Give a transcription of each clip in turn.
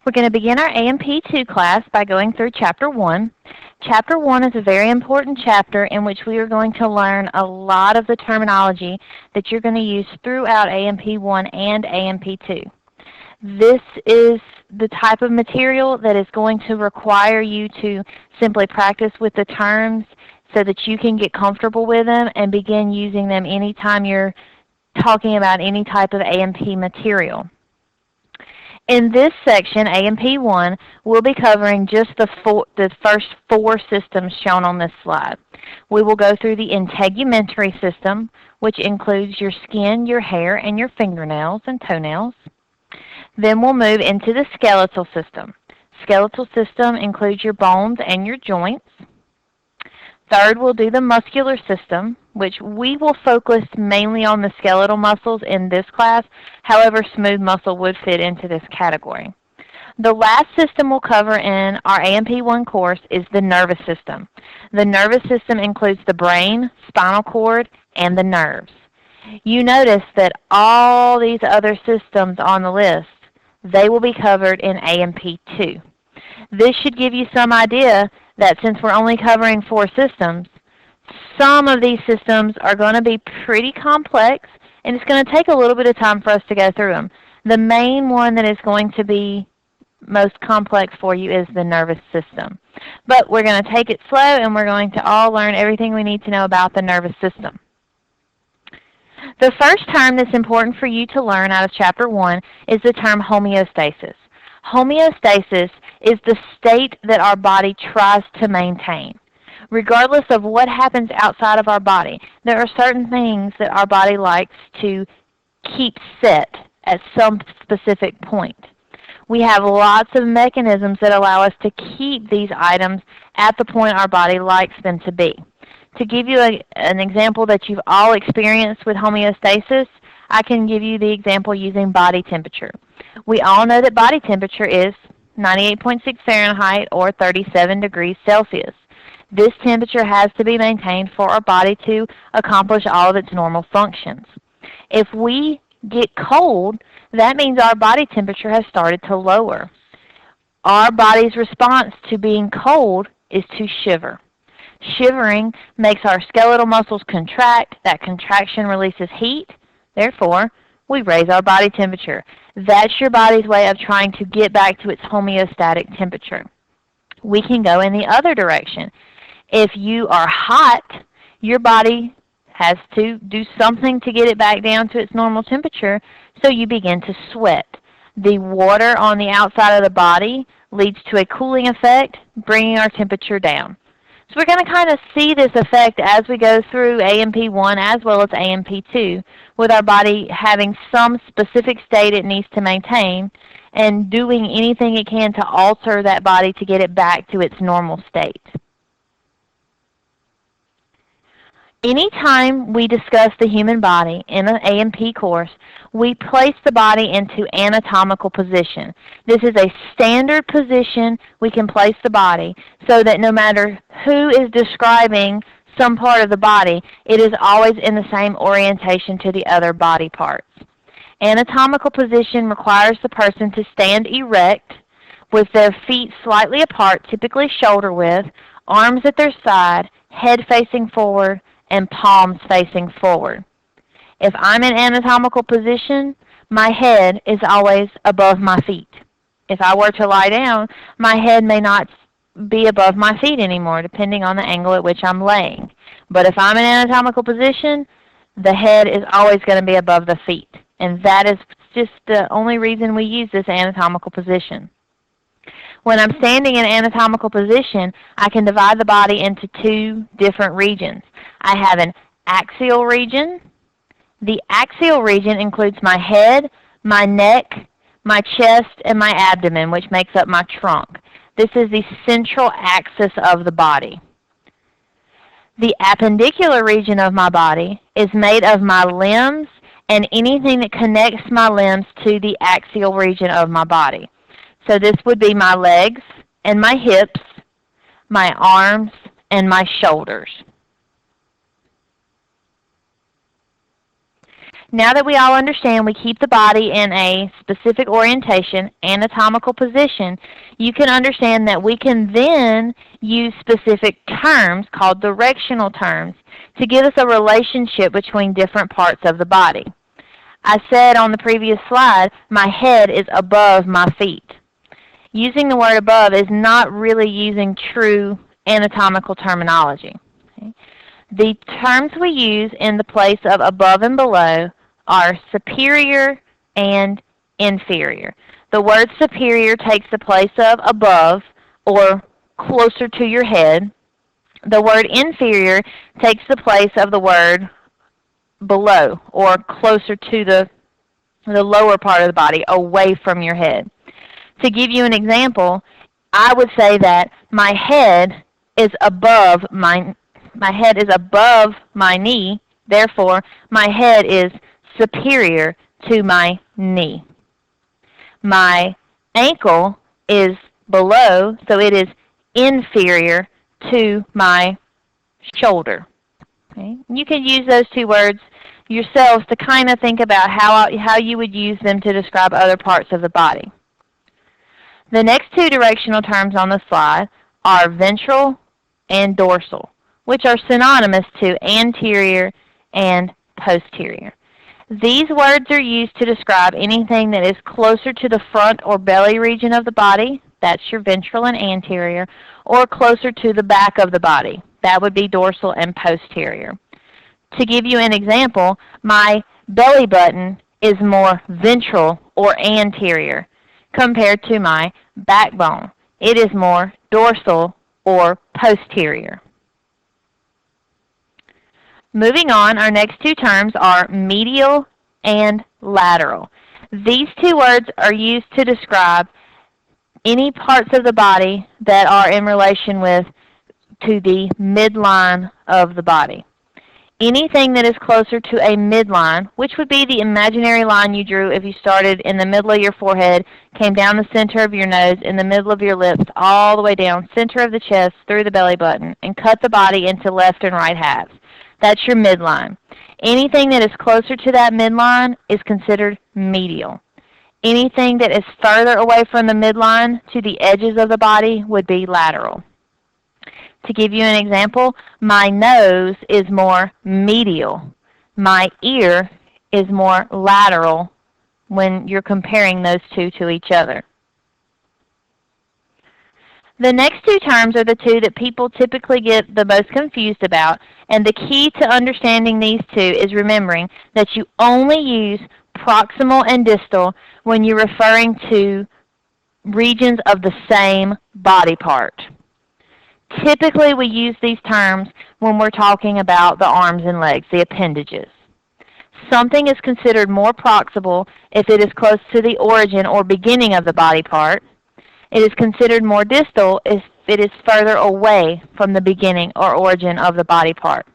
We're going to begin our A&P 2 class by going through Chapter 1. Chapter 1 is a very important chapter in which we are going to learn a lot of the terminology that you're going to use throughout A&P 1 and A&P 2. This is the type of material that is going to require you to simply practice with the terms so that you can get comfortable with them and begin using them anytime you're talking about any type of A&P material. In this section, A&P 1, we'll be covering just the first four systems shown on this slide. We will go through the integumentary system, which includes your skin, your hair, and your fingernails and toenails. Then we'll move into the skeletal system. Skeletal system includes your bones and your joints. Third, we'll do the muscular system, which we will focus mainly on the skeletal muscles in this class. However, smooth muscle would fit into this category. The last system we'll cover in our A&P 1 course is the nervous system. The nervous system includes the brain, spinal cord, and the nerves. You notice that all these other systems on the list, they will be covered in A&P 2. This should give you some idea that since we're only covering four systems, some of these systems are going to be pretty complex, and it's going to take a little bit of time for us to go through them. The main one that is going to be most complex for you is the nervous system. But we're going to take it slow, and we're going to all learn everything we need to know about the nervous system. The first term that's important for you to learn out of Chapter 1 is the term homeostasis. Homeostasis is the state that our body tries to maintain. Regardless of what happens outside of our body, there are certain things that our body likes to keep set at some specific point. We have lots of mechanisms that allow us to keep these items at the point our body likes them to be. To give you an example that you've all experienced with homeostasis, I can give you the example using body temperature. We all know that body temperature is 98.6 Fahrenheit or 37 degrees Celsius. This temperature has to be maintained for our body to accomplish all of its normal functions. If we get cold, that means our body temperature has started to lower. Our body's response to being cold is to shiver. Shivering makes our skeletal muscles contract. That contraction releases heat. Therefore, we raise our body temperature. That's your body's way of trying to get back to its homeostatic temperature. We can go in the other direction. If you are hot, your body has to do something to get it back down to its normal temperature, so you begin to sweat. The water on the outside of the body leads to a cooling effect, bringing our temperature down. So we're going to kind of see this effect as we go through A&P 1 as well as A&P 2, with our body having some specific state it needs to maintain and doing anything it can to alter that body to get it back to its normal state. Anytime we discuss the human body in an A&P course, we place the body into anatomical position. This is a standard position we can place the body so that no matter who is describing some part of the body, it is always in the same orientation to the other body parts. Anatomical position requires the person to stand erect with their feet slightly apart, typically shoulder width, arms at their side, head facing forward, and palms facing forward. If I'm in anatomical position, my head is always above my feet. If I were to lie down, my head may not be above my feet anymore, depending on the angle at which I'm laying. But if I'm in anatomical position, the head is always going to be above the feet. And that is just the only reason we use this anatomical position. When I'm standing in anatomical position, I can divide the body into two different regions. I have an axial region. The axial region includes my head, my neck, my chest, and my abdomen, which makes up my trunk. This is the central axis of the body. The appendicular region of my body is made of my limbs and anything that connects my limbs to the axial region of my body. So this would be my legs and my hips, my arms, and my shoulders. Now that we all understand we keep the body in a specific orientation, anatomical position, you can understand that we can then use specific terms called directional terms to give us a relationship between different parts of the body. I said on the previous slide, my head is above my feet. Using the word above is not really using true anatomical terminology. Okay? The terms we use in the place of above and below are superior and inferior. The word superior takes the place of above, or closer to your head. The word inferior takes the place of the word below, or closer to the lower part of the body, away from your head. To give you an example, I would say that my head is above my knee, therefore my head is superior to my knee. My ankle is below, so it is inferior to my shoulder. Okay? You can use those two words yourselves to kind of think about how you would use them to describe other parts of the body. The next two directional terms on the slide are ventral and dorsal, which are synonymous to anterior and posterior. These words are used to describe anything that is closer to the front or belly region of the body, that's your ventral and anterior, or closer to the back of the body, that would be dorsal and posterior. To give you an example, my belly button is more ventral or anterior compared to my backbone. It is more dorsal or posterior. Moving on, our next two terms are medial and lateral. These two words are used to describe any parts of the body that are in relation to the midline of the body. Anything that is closer to a midline, which would be the imaginary line you drew if you started in the middle of your forehead, came down the center of your nose, in the middle of your lips, all the way down, center of the chest, through the belly button, and cut the body into left and right halves. That's your midline. Anything that is closer to that midline is considered medial. Anything that is further away from the midline to the edges of the body would be lateral. To give you an example, my nose is more medial. My ear is more lateral when you're comparing those two to each other. The next two terms are the two that people typically get the most confused about, and the key to understanding these two is remembering that you only use proximal and distal when you're referring to regions of the same body part. Typically, we use these terms when we're talking about the arms and legs, the appendages. Something is considered more proximal if it is close to the origin or beginning of the body part. It is considered more distal if it is further away from the beginning or origin of the body part.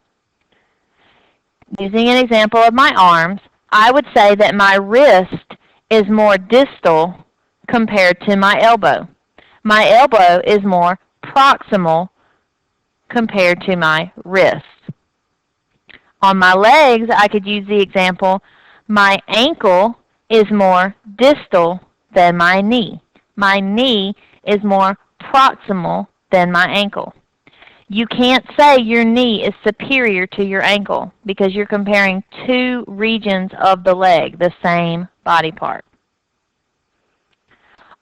Using an example of my arms, I would say that my wrist is more distal compared to my elbow. My elbow is more proximal compared to my wrist. On my legs, I could use the example, my ankle is more distal than my knee. My knee is more proximal than my ankle. You can't say your knee is superior to your ankle because you're comparing two regions of the leg, the same body part.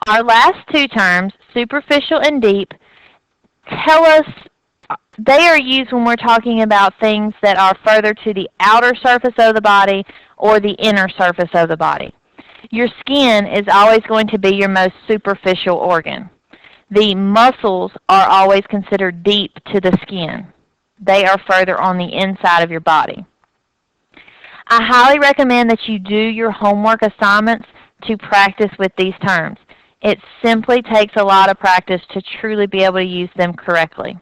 Our last two terms, superficial and deep, tell us, they are used when we're talking about things that are further to the outer surface of the body or the inner surface of the body. Your skin is always going to be your most superficial organ. The muscles are always considered deep to the skin. They are further on the inside of your body. I highly recommend that you do your homework assignments to practice with these terms. It simply takes a lot of practice to truly be able to use them correctly.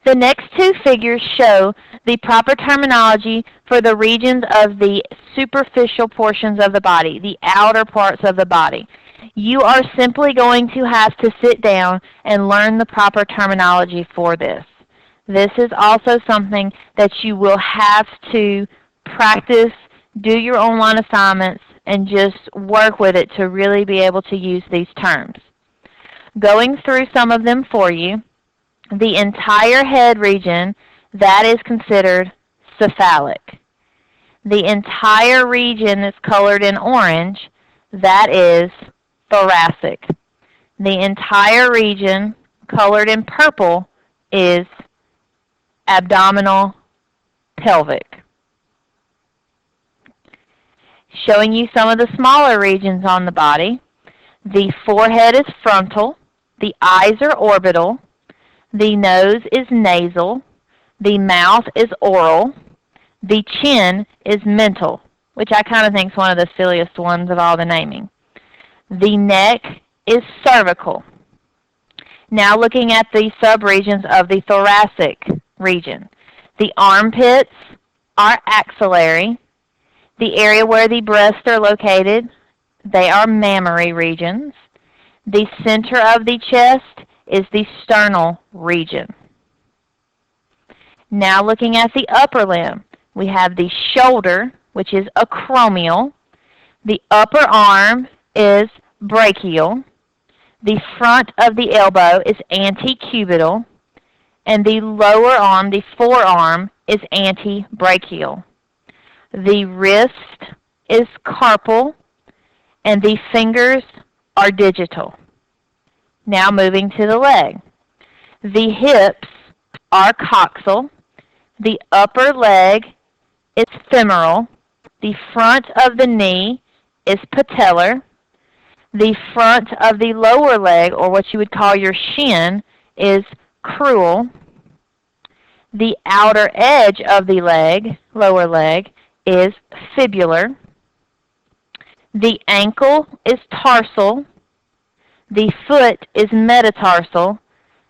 The next two figures show the proper terminology for the regions of the superficial portions of the body, the outer parts of the body. You are simply going to have to sit down and learn the proper terminology for this. This is also something that you will have to practice, do your online assignments, and just work with it to really be able to use these terms. Going through some of them for you, the entire head region, that is considered cephalic. The entire region that's colored in orange, that is thoracic. The entire region colored in purple is abdominopelvic. Showing you some of the smaller regions on the body. The forehead is frontal. The eyes are orbital. The nose is nasal. The mouth is oral. The chin is mental, which I kind of think is one of the silliest ones of all the naming. The neck is cervical. Now looking at the subregions of the thoracic region. The armpits are axillary. The area where the breasts are located, they are mammary regions. The center of the chest is the sternal region. Now looking at the upper limb, we have the shoulder, which is acromial. The upper arm is brachial. The front of the elbow is antecubital. And the lower arm, the forearm, is antebrachial. The wrist is carpal, and the fingers are digital. Now moving to the leg. The hips are coxal. The upper leg is femoral. The front of the knee is patellar. The front of the lower leg, or what you would call your shin, is crural. The outer edge of the leg, lower leg, is fibular. The ankle is tarsal. The foot is metatarsal.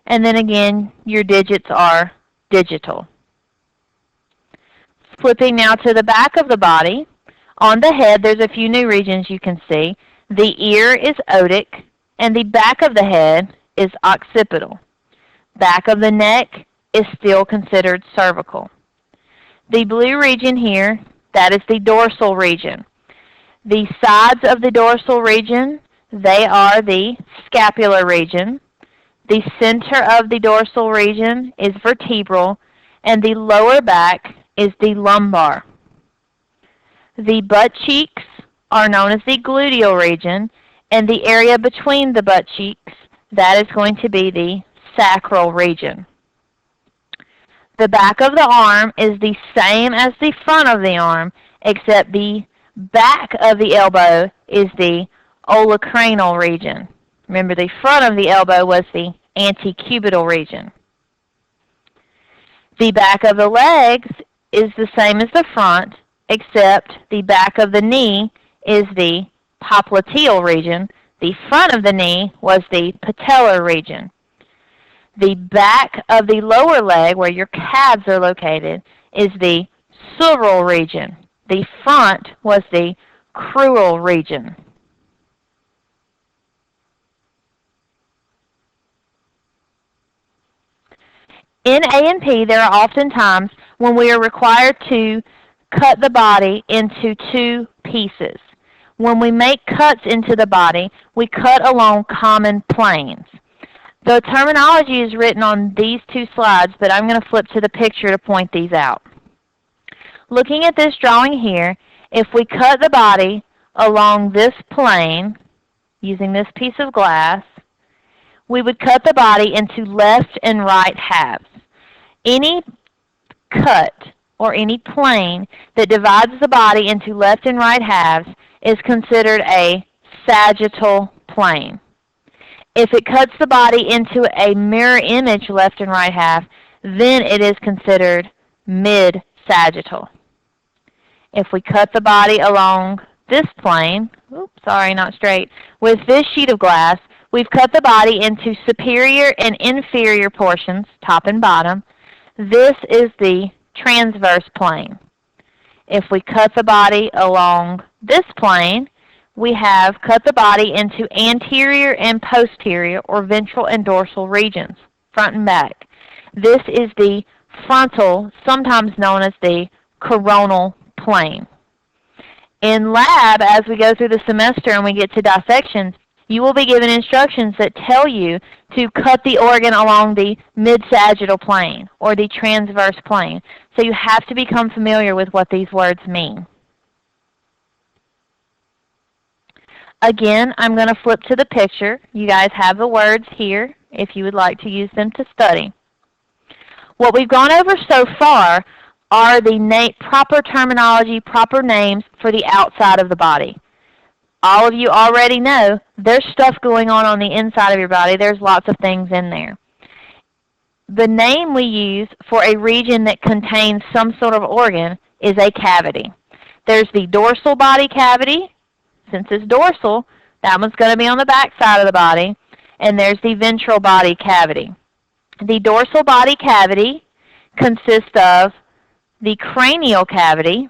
And then again, your digits are digital. Flipping now to the back of the body. On the head, there's a few new regions you can see. The ear is otic, and the back of the head is occipital. Back of the neck is still considered cervical. The blue region here, that is the dorsal region. The sides of the dorsal region, they are the scapular region. The center of the dorsal region is vertebral, and the lower back is the lumbar. The butt cheeks are known as the gluteal region, and the area between the butt cheeks, that is going to be the sacral region. The back of the arm is the same as the front of the arm, except the back of the elbow is the olecranal region. Remember, the front of the elbow was the antecubital region. The back of the legs is the same as the front, except the back of the knee is the popliteal region. The front of the knee was the patellar region. The back of the lower leg, where your calves are located, is the sural region. The front was the crural region. In A&P, there are often times when we are required to cut the body into two pieces. When we make cuts into the body, we cut along common planes. The terminology is written on these two slides, but I'm going to flip to the picture to point these out. Looking at this drawing here, if we cut the body along this plane, using this piece of glass, we would cut the body into left and right halves. Any cut or any plane that divides the body into left and right halves is considered a sagittal plane. If it cuts the body into a mirror image left and right half, then it is considered mid-sagittal. If we cut the body along this plane, not straight, with this sheet of glass, we've cut the body into superior and inferior portions, top and bottom. This is the transverse plane. If we cut the body along this plane, we have cut the body into anterior and posterior, or ventral and dorsal regions, front and back. This is the frontal, sometimes known as the coronal plane. In lab, as we go through the semester and we get to dissections, you will be given instructions that tell you to cut the organ along the mid-sagittal plane or the transverse plane. So you have to become familiar with what these words mean. Again, I'm going to flip to the picture. You guys have the words here if you would like to use them to study. What we've gone over so far are the proper terminology, proper names for the outside of the body. All of you already know there's stuff going on the inside of your body. There's lots of things in there. The name we use for a region that contains some sort of organ is a cavity. There's the dorsal body cavity. Since it's dorsal, that one's going to be on the back side of the body. And there's the ventral body cavity. The dorsal body cavity consists of the cranial cavity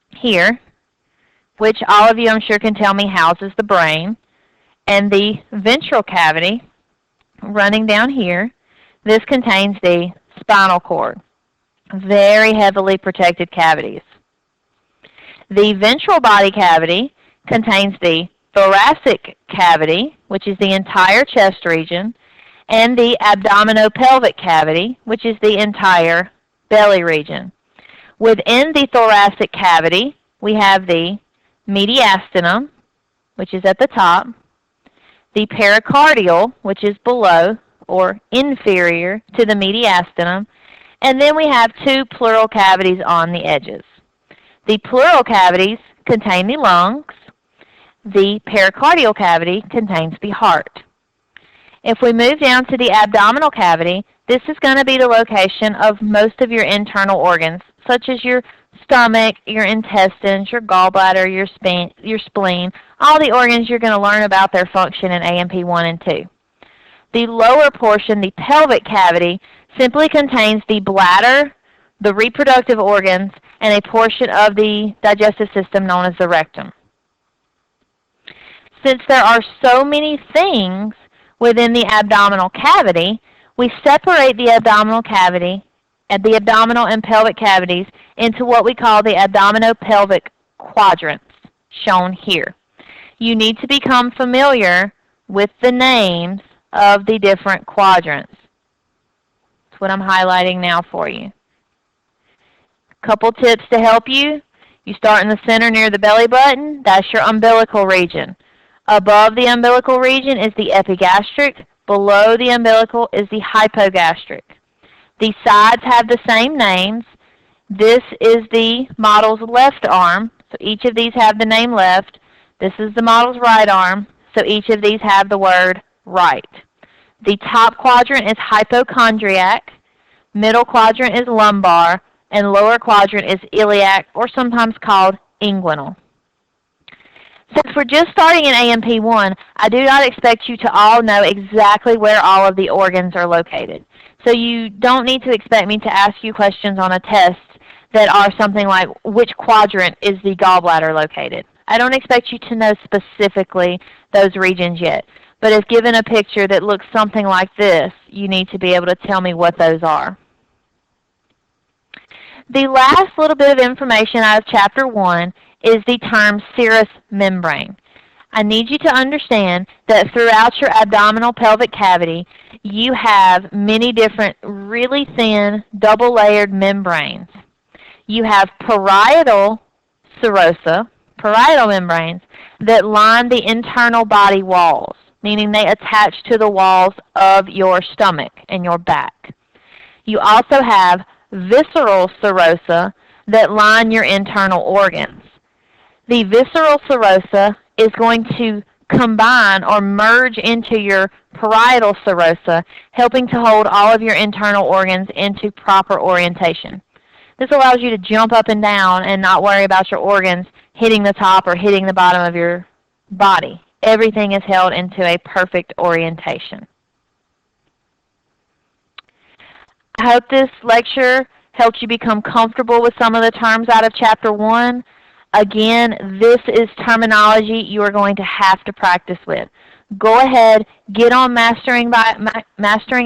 here, which all of you I'm sure can tell me houses the brain, and the ventral cavity running down here. This contains the spinal cord. Very heavily protected cavities. The ventral body cavity contains the thoracic cavity, which is the entire chest region, and the abdominopelvic cavity, which is the entire belly region. Within the thoracic cavity, we have the mediastinum, which is at the top, the pericardial, which is below or inferior to the mediastinum, and then we have two pleural cavities on the edges. The pleural cavities contain the lungs. The pericardial cavity contains the heart. If we move down to the abdominal cavity, this is going to be the location of most of your internal organs, such as your stomach, your intestines, your gallbladder, your spleen, all the organs you're going to learn about their function in A&P 1 and 2. The lower portion, the pelvic cavity, simply contains the bladder, the reproductive organs, and a portion of the digestive system known as the rectum. Since there are so many things within the abdominal cavity, we separate the abdominal cavity and the abdominal and pelvic cavities into what we call the abdominopelvic quadrants, shown here. You need to become familiar with the names of the different quadrants. That's what I'm highlighting now for you. Couple tips to help you. You start in the center near the belly button. That's your umbilical region. Above the umbilical region is the epigastric. Below the umbilical is the hypogastric. The sides have the same names. This is the model's left arm, so each of these have the name left. This is the model's right arm, so each of these have the word right. The top quadrant is hypochondriac, middle quadrant is lumbar, and lower quadrant is iliac, or sometimes called inguinal. Since we're just starting in A&P 1, I do not expect you to all know exactly where all of the organs are located. So you don't need to expect me to ask you questions on a test that are something like, which quadrant is the gallbladder located? I don't expect you to know specifically those regions yet. But if given a picture that looks something like this, you need to be able to tell me what those are. The last little bit of information out of Chapter 1 is the term serous membrane. I need you to understand that throughout your abdominal pelvic cavity, you have many different really thin double-layered membranes. You have parietal serosa, parietal membranes, that line the internal body walls, meaning they attach to the walls of your stomach and your back. You also have visceral serosa that line your internal organs. The visceral serosa is going to combine or merge into your parietal serosa, helping to hold all of your internal organs into proper orientation. This allows you to jump up and down and not worry about your organs hitting the top or hitting the bottom of your body. Everything is held into a perfect orientation. I hope this lecture helped you become comfortable with some of the terms out of Chapter 1. Again, this is terminology you are going to have to practice with. Go ahead, get on Mastering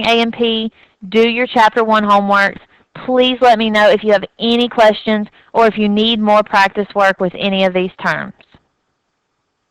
A&P. Do your Chapter 1 homeworks. Please let me know if you have any questions or if you need more practice work with any of these terms.